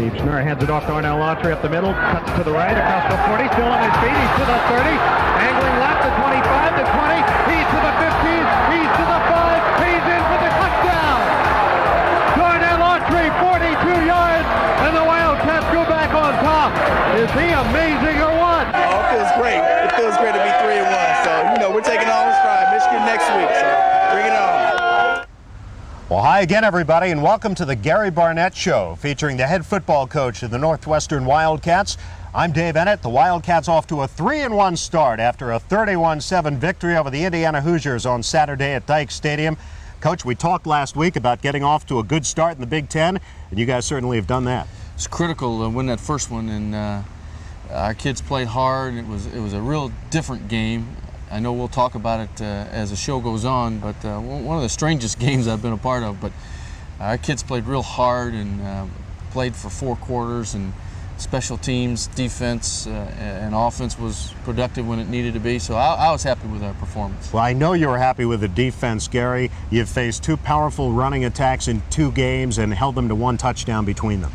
Steve Schnurr hands it off to Darnell Autry up the middle, cuts to the right, across the 40, still on his feet, he's to the 30, angling left to 25, to 20, he's to the 15, he's to the 5, he's in for the touchdown! Darnell Autry, 42 yards, and the Wildcats go back on top. Is he amazing or what? Oh, it feels great. It feels great to be 3-1. So, we're taking on stride. Michigan next week, so bring it on. Well, hi again, everybody, and welcome to the Gary Barnett Show, featuring the head football coach of the Northwestern Wildcats. I'm Dave Eanet. The Wildcats off to a 3-1 start after a 31-7 victory over the Indiana Hoosiers on Saturday at Dike Stadium. Coach, we talked last week about getting off to a good start in the Big Ten, and you guys certainly have done that. It's critical to win that first one, and our kids played hard. It was a real different game. I know we'll talk about it as the show goes on, but one of the strangest games I've been a part of. But our kids played real hard and played for 4 quarters, and special teams, defense, and offense was productive when it needed to be. So I was happy with our performance. Well, I know you were happy with the defense, Gary. You've faced 2 powerful running attacks in 2 games and held them to 1 touchdown between them.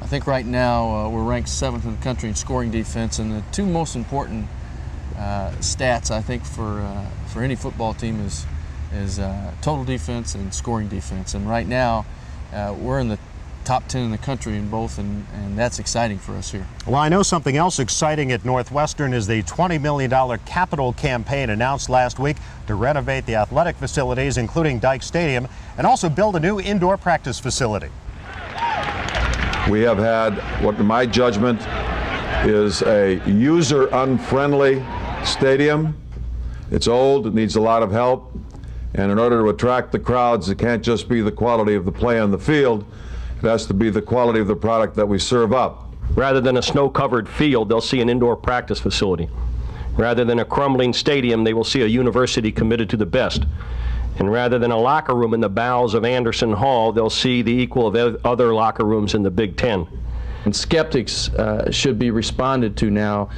I think right now we're ranked 7th in the country in scoring defense, and the 2 most important stats I think for any football team is total defense and scoring defense. And right now we're in the top 10 in the country in both, and that's exciting for us here. Well, I know something else exciting at Northwestern is the $20 million capital campaign announced last week to renovate the athletic facilities, including Dike Stadium, and also build a new indoor practice facility. We have had what, in my judgment, is a user-unfriendly stadium. It's old, it needs a lot of help, and in order to attract the crowds, it can't just be the quality of the play on the field, it has to be the quality of the product that we serve up. Rather than a snow-covered field, they'll see an indoor practice facility. Rather than a crumbling stadium, they will see a university committed to the best. And rather than a locker room in the bowels of Anderson Hall, they'll see the equal of other locker rooms in the Big Ten. And skeptics should be responded to now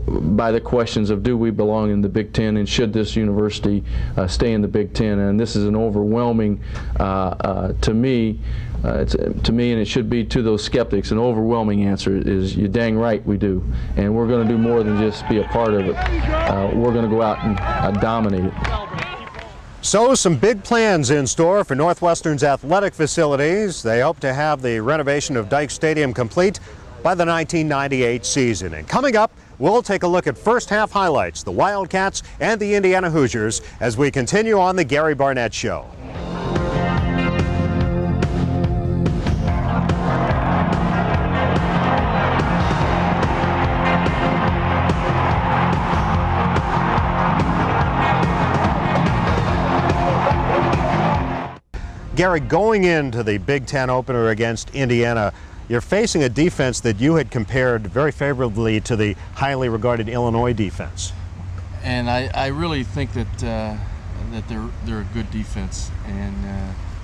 by the questions of, do we belong in the Big Ten, and should this university stay in the Big Ten? And this is an overwhelming, to me, and it should be to those skeptics, an overwhelming answer is, you're dang right we do. And we're going to do more than just be a part of it. We're going to go out and dominate it. So some big plans in store for Northwestern's athletic facilities. They hope to have the renovation of Dike Stadium complete by the 1998 season. And coming up, we'll take a look at first half highlights, the Wildcats and the Indiana Hoosiers, as we continue on the Gary Barnett Show. Gary, going into the Big Ten opener against Indiana, you're facing a defense that you had compared very favorably to the highly regarded Illinois defense. And I really think that they're a good defense, and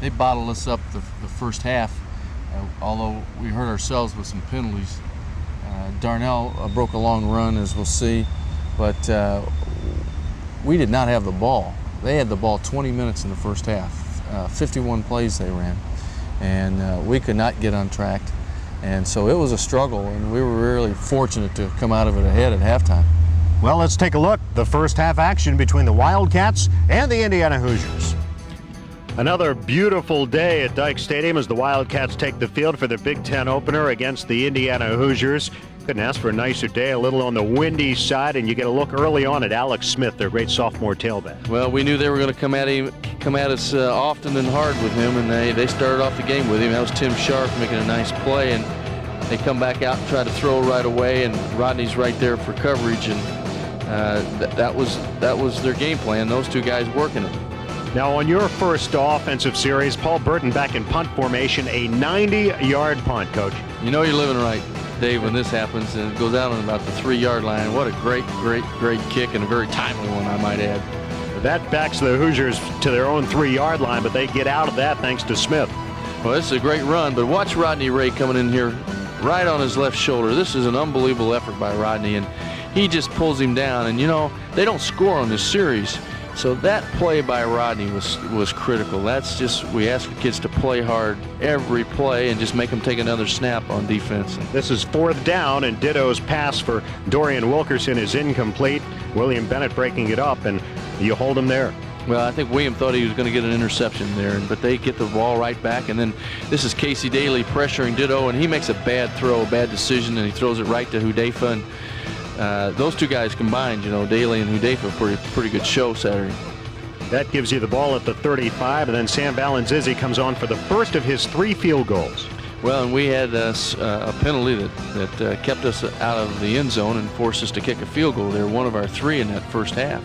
they bottled us up the first half, although we hurt ourselves with some penalties. Darnell broke a long run, as we'll see, but we did not have the ball. They had the ball 20 minutes in the first half. 51 plays they ran, and we could not get on track, and so it was a struggle, and we were really fortunate to come out of it ahead at halftime. Well, let's take a look. The first half action between the Wildcats and the Indiana Hoosiers. Another beautiful day at Dike Stadium as the Wildcats take the field for the Big Ten opener against the Indiana Hoosiers. Couldn't ask for a nicer day, a little on the windy side, and you get a look early on at Alex Smith, their great sophomore tailback. Well, we knew they were going to come at us often and hard with him, and they started off the game with him. That was Tim Sharp making a nice play, and they come back out and try to throw right away, and Rodney's right there for coverage, and that was their game plan, those 2 guys working it. Now, on your first offensive series, Paul Burton back in punt formation, a 90-yard punt, Coach. You know you're living right, Dave, when this happens, and it goes out on about the 3-yard line. What a great kick, and a very timely one, I might add. That backs the Hoosiers to their own 3-yard line, but they get out of that thanks to Smith. Well, this is a great run, but watch Rodney Ray coming in here right on his left shoulder. This is an unbelievable effort by Rodney, and he just pulls him down. And, you know, they don't score on this series. So that play by Rodney was critical. That's just, we ask the kids to play hard every play and just make them take another snap on defense. This is 4th down, and Ditto's pass for Dorian Wilkerson is incomplete. William Bennett breaking it up, and you hold him there. Well, I think William thought he was going to get an interception there, but they get the ball right back. And then this is Casey Daly pressuring Ditto, and he makes a bad throw, a bad decision, and he throws it right to Hudayfa. And those two guys combined, Daly and Hudayfa, pretty good show Saturday. That gives you the ball at the 35, and then Sam Valenzizi comes on for the first of his 3 field goals. Well, and we had a penalty that kept us out of the end zone and forced us to kick a field goal there, one of our 3 in that first half.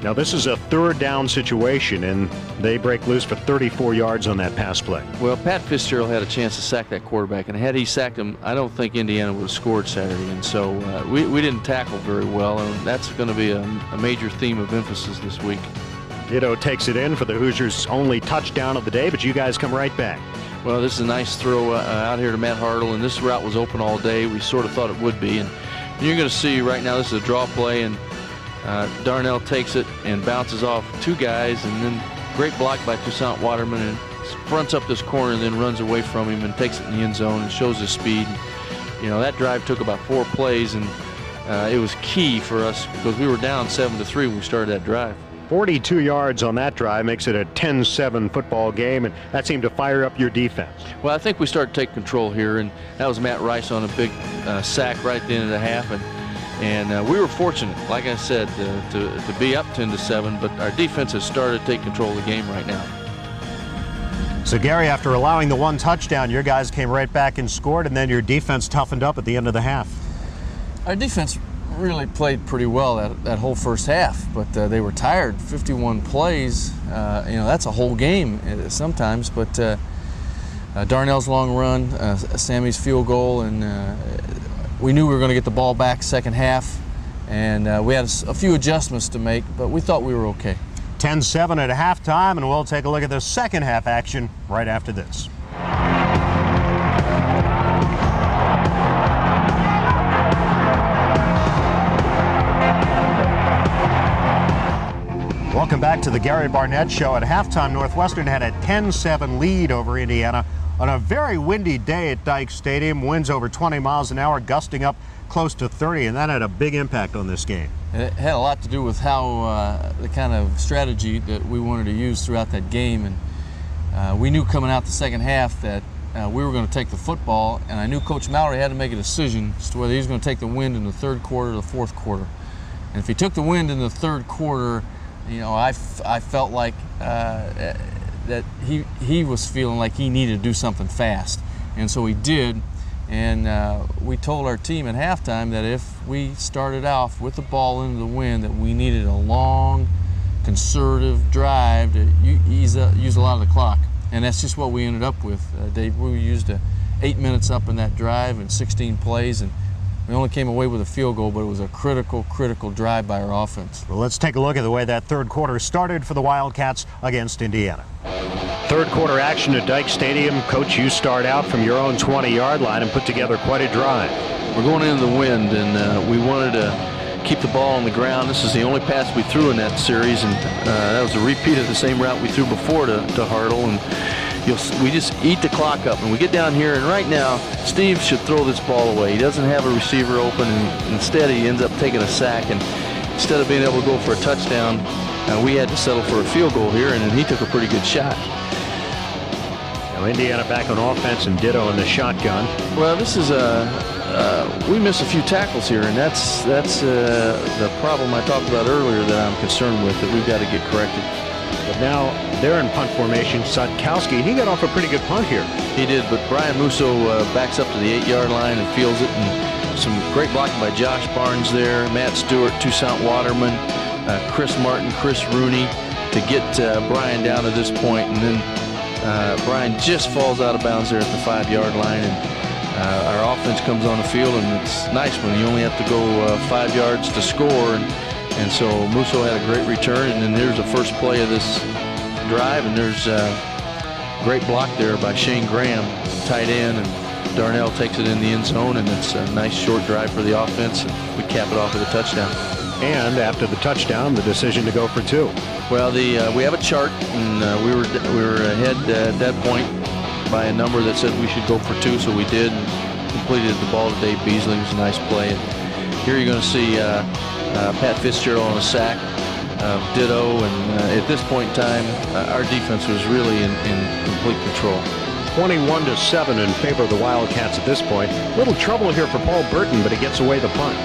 Now this is a 3rd down situation, and they break loose for 34 yards on that pass play. Well, Pat Fitzgerald had a chance to sack that quarterback, and had he sacked him, I don't think Indiana would have scored Saturday. And so we didn't tackle very well, and that's going to be a major theme of emphasis this week. Ditto takes it in for the Hoosiers' only touchdown of the day, but you guys come right back. Well, this is a nice throw out here to Matt Hartle, and this route was open all day. We sort of thought it would be, and you're going to see right now this is a draw play, and Darnell takes it and bounces off 2 guys, and then great block by Toussaint Waterman, and fronts up this corner and then runs away from him and takes it in the end zone and shows his speed. That drive took about 4 plays, and it was key for us because we were down 7-3 when we started that drive. 42 yards on that drive makes it a 10-7 football game, and that seemed to fire up your defense. Well, I think we started to take control here, and that was Matt Rice on a big sack right at the end of the half, and we were fortunate, like I said, to be up 10-7, but our defense has started to take control of the game right now. So, Gary, after allowing the 1 touchdown, your guys came right back and scored, and then your defense toughened up at the end of the half. Our defense really played pretty well that whole first half, but they were tired. 51 plays, that's a whole game sometimes, but Darnell's long run, Sammy's field goal, and we knew we were going to get the ball back second half, and we had a few adjustments to make, but we thought we were okay. 10-7 at halftime, and we'll take a look at the second half action right after this. Welcome back to the Gary Barnett Show. At halftime, Northwestern had a 10-7 lead over Indiana on a very windy day at Dyke Stadium. Winds over 20 miles an hour, gusting up close to 30, and that had a big impact on this game. It had a lot to do with how the kind of strategy that we wanted to use throughout that game, and we knew coming out the second half that we were going to take the football, and I knew Coach Mallory had to make a decision as to whether he was going to take the wind in the 3rd quarter or the 4th quarter. And if he took the wind in the 3rd quarter, I felt like that he was feeling like he needed to do something fast, and so he did. And we told our team at halftime that if we started off with the ball into the wind, that we needed a long, conservative drive to use a lot of the clock, and that's just what we ended up with. Dave, we used 8 minutes up in that drive and 16 plays, and we only came away with a field goal, but it was a critical drive by our offense. Well, let's take a look at the way that 3rd quarter started for the Wildcats against Indiana. 3rd quarter action at Dyke Stadium. Coach, you start out from your own 20-yard line and put together quite a drive. We're going into the wind, and we wanted to keep the ball on the ground. This is the only pass we threw in that series, and that was a repeat of the same route we threw before to Hartle. And we just eat the clock up, and we get down here, and right now Steve should throw this ball away. He doesn't have a receiver open, and instead he ends up taking a sack, and instead of being able to go for a touchdown, we had to settle for a field goal here, and then he took a pretty good shot. Now Indiana back on offense, and Ditto in the shotgun. Well, this is we missed a few tackles here, and that's the problem I talked about earlier that I'm concerned with, that we've got to get corrected. But now they're in punt formation. Sutkowski, he got off a pretty good punt here. He did, but Brian Musso backs up to the 8-yard line and fields it, and some great blocking by Josh Barnes there, Matt Stewart, Toussaint Waterman, Chris Martin, Chris Rooney to get Brian down to this point, and then Brian just falls out of bounds there at the 5-yard line, and our offense comes on the field, and it's nice when you only have to go 5 yards to score, and so Musso had a great return, and then there's the first play of this drive, and there's a great block there by Shane Graham, tight end, and Darnell takes it in the end zone, and it's a nice short drive for the offense, and we cap it off with a touchdown. And after the touchdown, the decision to go for 2. Well, we have a chart, and we were ahead at that point by a number that said we should go for 2, so we did, and completed the ball to Dave Beasley. It was a nice play. And here you're going to see Pat Fitzgerald on a sack, ditto, and at this point in time, our defense was really in complete control. 21-7 in favor of the Wildcats at this point. Little trouble here for Paul Burton, but he gets away the punt.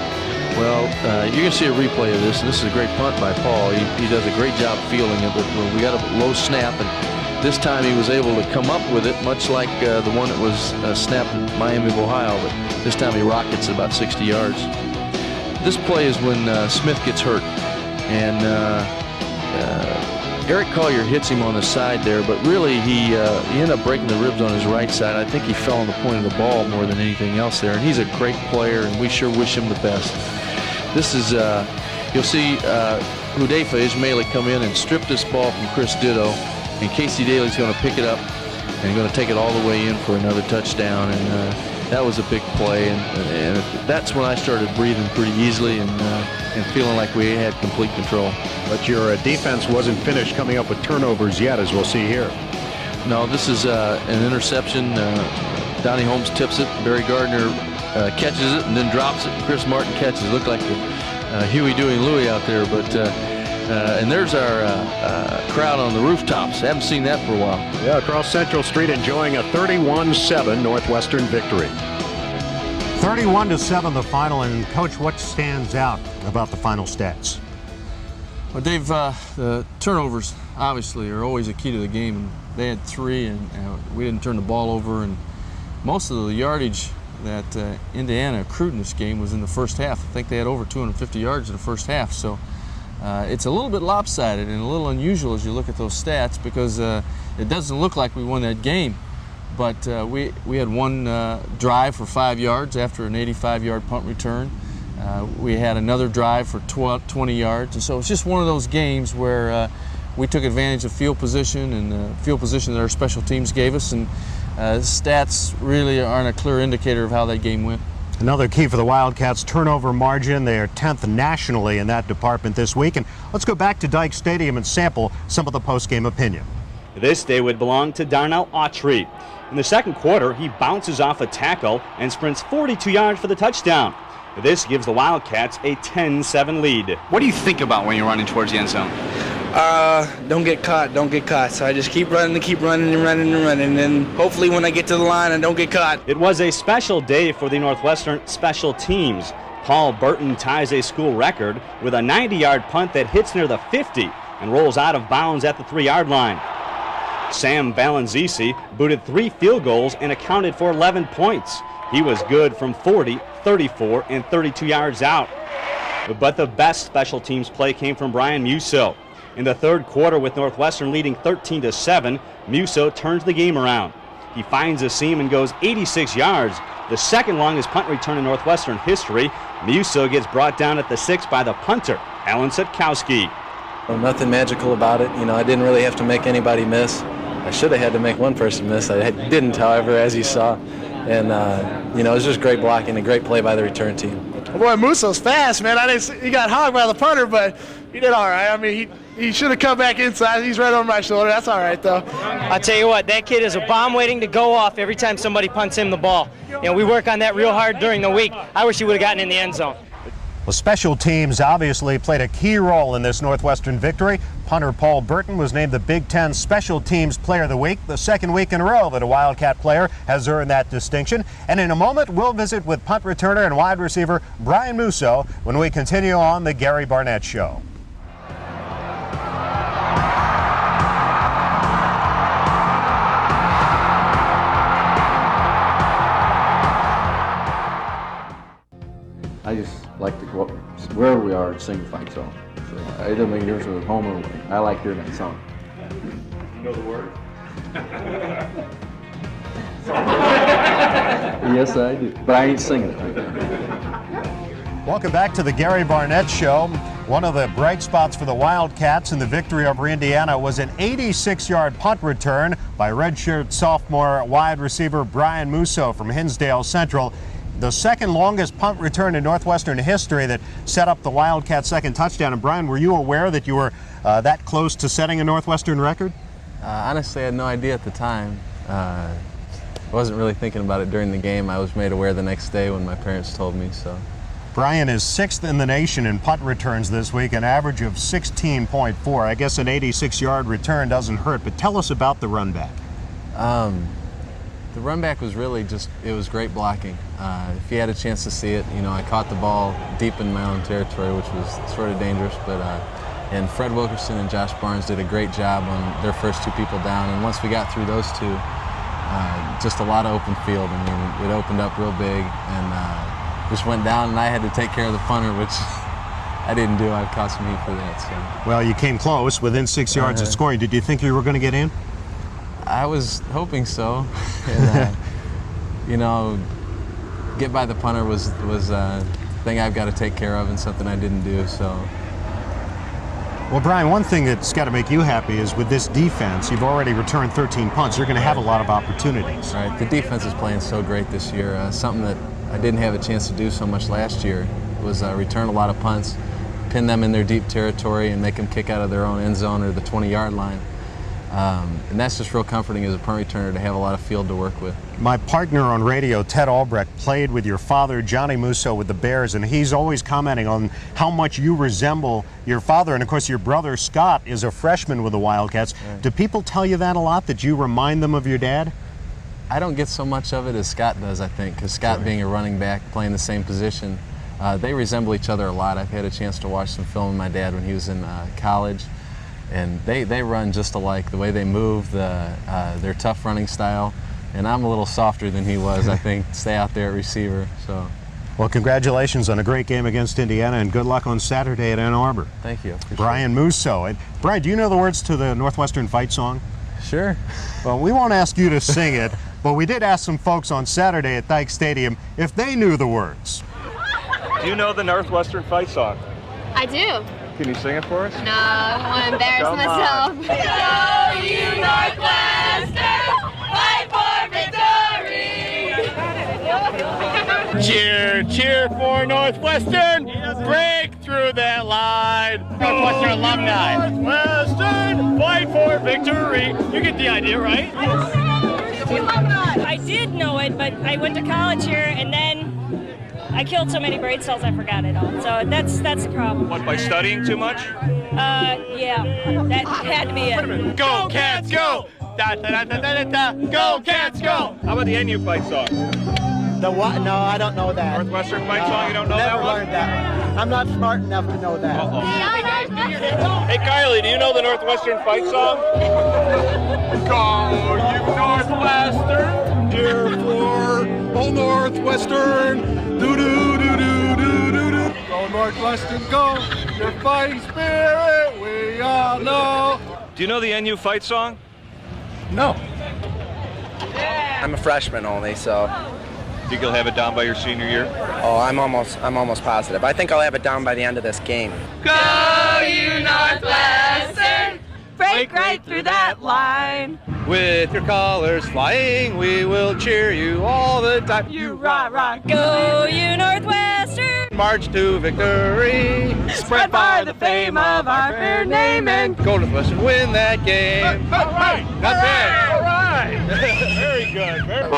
Well, you're going to see a replay of this, and this is a great punt by Paul. He does a great job fielding it, but we got a low snap, and this time he was able to come up with it, much like the one that was snapped in Miami of Ohio, but this time he rockets about 60 yards. This play is when Smith gets hurt, and Eric Collier hits him on the side there, but really he ended up breaking the ribs on his right side. I think he fell on the point of the ball more than anything else there, and he's a great player, and we sure wish him the best. This is, you'll see Hudayfa Ismaili come in and strip this ball from Chris Ditto, and Casey Daly's going to pick it up and going to take it all the way in for another touchdown, and that was a big play, and that's when I started breathing pretty easily and feeling like we had complete control. But your defense wasn't finished coming up with turnovers yet, as we'll see here. No, this is an interception. Donnie Holmes tips it. Barry Gardner catches it and then drops it. Chris Martin catches it. Looked like Huey, Dewey, and Louie out there. But and there's our crowd on the rooftops. Haven't seen that for a while. Yeah, across Central Street enjoying a 31-7 Northwestern victory. 31-7 the final. And Coach, what stands out about the final stats? Well, Dave, the turnovers obviously are always a key to the game. And they had 3, and we didn't turn the ball over. And most of the yardage that Indiana accrued in this game was in the first half. I think they had over 250 yards in the first half. So it's a little bit lopsided and a little unusual as you look at those stats, because it doesn't look like we won that game. But we had one drive for 5 yards after an 85-yard punt return. We had another drive for 20 yards. And so it's just one of those games where we took advantage of field position and the field position that our special teams gave us. And stats really aren't a clear indicator of how that game went. Another key for the Wildcats, turnover margin. They are 10th nationally in that department this week. And let's go back to Dyke Stadium and sample some of the post-game opinion. This day would belong to Darnell Autry. In the second quarter, he bounces off a tackle and sprints 42 yards for the touchdown. This gives the Wildcats a 10-7 lead. What do you think about when you're running towards the end zone? Don't get caught. So I just keep running and hopefully when I get to the line, I don't get caught. It was a special day for the Northwestern special teams. Paul Burton ties a school record with a 90-yard punt that hits near the 50 and rolls out of bounds at the 3-yard line. Sam Balanzisi booted 3 field goals and accounted for 11 points. He was good from 40, 34, and 32 yards out. But the best special teams play came from Brian Musso. In the third quarter, with Northwestern leading 13-7, Musso turns the game around. He finds a seam and goes 86 yards, the second longest punt return in Northwestern history. Musso gets brought down at the 6 by the punter, Alan Sutkowski. Well, nothing magical about it. I didn't really have to make anybody miss. I should have had to make one person miss. I didn't, however, as you saw. And, it was just great blocking, a great play by the return team. Boy, Musso's fast, man. He got hogged by the punter, but he did all right. I mean, he should have come back inside. He's right on my shoulder. That's all right, though. I'll tell you what, that kid is a bomb waiting to go off every time somebody punts him the ball. We work on that real hard during the week. I wish he would have gotten in the end zone. Well, special teams obviously played a key role in this Northwestern victory. Punter Paul Burton was named the Big Ten Special Teams Player of the Week, the second week in a row that a Wildcat player has earned that distinction. And in a moment, we'll visit with punt returner and wide receiver Brian Musso when we continue on the Gary Barnett Show. I just like to go up wherever we are and sing the fight song. So it doesn't make a difference if it's home or away. I like hearing that song. You know the word? Yes, I do. But I ain't singing it right now. Welcome back to the Gary Barnett Show. One of the bright spots for the Wildcats in the victory over Indiana was an 86-yard punt return by redshirt sophomore wide receiver Brian Musso from Hinsdale Central. the second longest punt return in Northwestern history that set up the Wildcats' second touchdown. And Brian, were you aware that you were that close to setting a Northwestern record? Honestly, I had no idea at the time. I wasn't really thinking about it during the game. I was made aware the next day when my parents told me. So. Brian is 6th in the nation in punt returns this week, an average of 16.4. I guess an 86-yard return doesn't hurt, but tell us about the run back. The run back was really it was great blocking. If you had a chance to see it, I caught the ball deep in my own territory, which was sort of dangerous, but and Fred Wilkerson and Josh Barnes did a great job on their first two people down, and once we got through those two, just a lot of open field. I mean, it opened up real big, and just went down, and I had to take care of the punter, which I didn't do. It cost me for that. So. Well, you came close, within 6 yards of scoring. Did you think you were going to get in? I was hoping so. And, get by the punter was a thing I've got to take care of and something I didn't do. So. Well, Brian, one thing that's got to make you happy is with this defense, you've already returned 13 punts. You're going to have a lot of opportunities. Right. The defense is playing so great this year. Something that I didn't have a chance to do so much last year was return a lot of punts, pin them in their deep territory, and make them kick out of their own end zone or the 20-yard line. And that's just real comforting as a punt returner to have a lot of field to work with. My partner on radio, Ted Albrecht, played with your father, Johnny Musso, with the Bears, and he's always commenting on how much you resemble your father. And, of course, your brother, Scott, is a freshman with the Wildcats. Right. Do people tell you that a lot, that you remind them of your dad? I don't get so much of it as Scott does, I think, because Scott being a running back, playing the same position, they resemble each other a lot. I've had a chance to watch some film of my dad when he was in college. And they run just alike, the way they move, their tough running style. And I'm a little softer than he was, I think, stay out there at receiver. So. Well, congratulations on a great game against Indiana, and good luck on Saturday at Ann Arbor. Thank you. Brian Musso. And Brian, do you know the words to the Northwestern fight song? Sure. Well, we won't ask you to sing it, but we did ask some folks on Saturday at Dyke Stadium if they knew the words. Do you know the Northwestern fight song? I do. Can you sing it for us? No, I want to embarrass myself. Go you Northwestern, fight for victory! Cheer, cheer for Northwestern, break through that line. Northwestern alumni. Northwestern, fight for victory. You get the idea, right? I did know it, but I went to college here, and then I killed so many brain cells I forgot it all. So that's the problem. What, by studying too much? Yeah, that had to be it. Go Cats, go! Da, da, da, da, da, da. Go Cats, go! How about the NU fight song? The what? No, I don't know that. Northwestern fight song, you don't know that one? Never learned that one. I'm not smart enough to know that. Uh-oh. Hey, Kylie, do you know the Northwestern fight song? Go, you Northwestern! Cheer for old Northwestern! Do-do-do-do-do-do-do. Go Northwestern, go! Your fighting spirit, we all know. Do you know the NU fight song? No. I'm a freshman only, so. Think you'll have it down by your senior year? Oh, I'm almost positive. I think I'll have it down by the end of this game. Go you Northwestern, break right through that line. With your colors flying, we will cheer you all the time. You rah, go you Northwestern. March to victory. Spread by the fame of our fair name and go Northwestern, win that game. All right. Not bad. All right. Very good. Very good.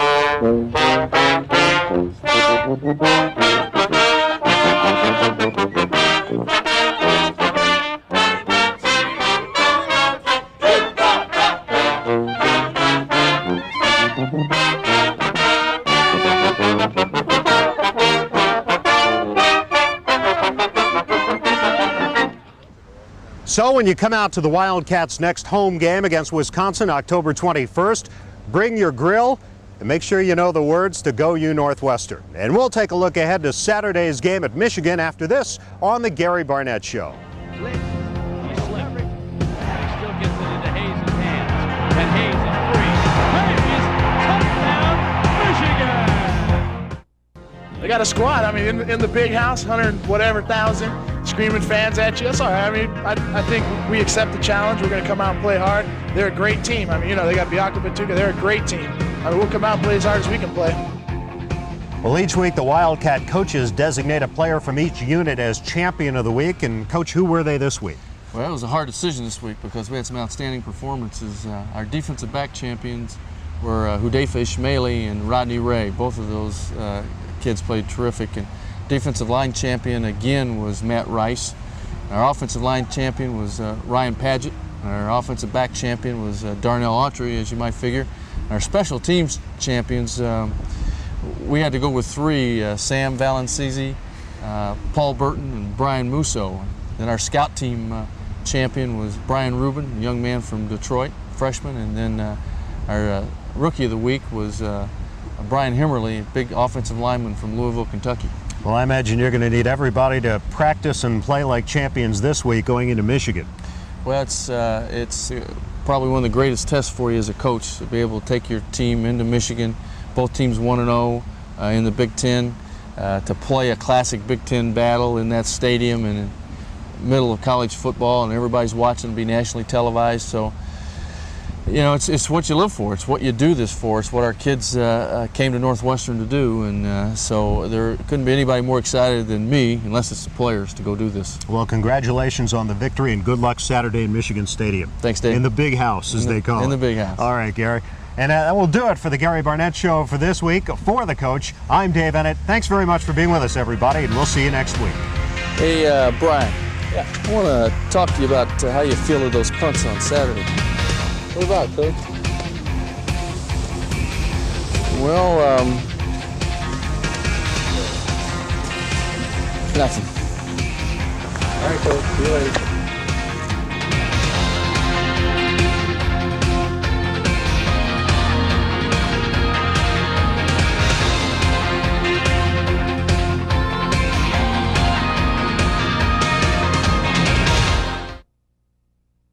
So when you come out to the Wildcats' next home game against Wisconsin, October 21st, bring your grill and make sure you know the words to Go You Northwestern. And we'll take a look ahead to Saturday's game at Michigan after this on the Gary Barnett Show. They got a squad. I mean, in the big house, 100,000 screaming fans at you. That's all right. I mean, I think we accept the challenge. We're going to come out and play hard. They're a great team. I mean, they got Biaka Batuka. They're a great team. I mean, we'll come out and play as hard as we can play. Well, each week the Wildcat coaches designate a player from each unit as champion of the week. And Coach, who were they this week? Well, it was a hard decision this week because we had some outstanding performances. Our defensive back champions were Hudayfa Ishmaeli and Rodney Ray. Both of those kids played terrific. And defensive line champion again was Matt Rice. Our offensive line champion was Ryan Padgett. Our offensive back champion was Darnell Autry, as you might figure. Our special teams champions, we had to go with three, Sam Valancisi, Paul Burton, and Brian Musso. Then our scout team champion was Brian Rubin, a young man from Detroit, freshman. And then our rookie of the week was Brian Himmerly, a big offensive lineman from Louisville, Kentucky. Well, I imagine you're going to need everybody to practice and play like champions this week going into Michigan. Well, it's probably one of the greatest tests for you as a coach, to be able to take your team into Michigan, both teams 1-0 in the Big Ten, to play a classic Big Ten battle in that stadium and in the middle of college football, and everybody's watching, be nationally televised. So, you know, it's what you live for. It's what you do this for. It's what our kids came to Northwestern to do, and so there couldn't be anybody more excited than me, unless it's the players, to go do this. Well, congratulations on the victory, and good luck Saturday in Michigan Stadium. Thanks, Dave. In the big house, as they call it. In the big house. All right, Gary. And that will do it for the Gary Barnett Show for this week. For the coach, I'm Dave Eanet. Thanks very much for being with us, everybody, and we'll see you next week. Hey, Brian. Yeah. I want to talk to you about how you feel of those punts on Saturday. What about, Coach? Well, nothing. All right, Coach. See you later.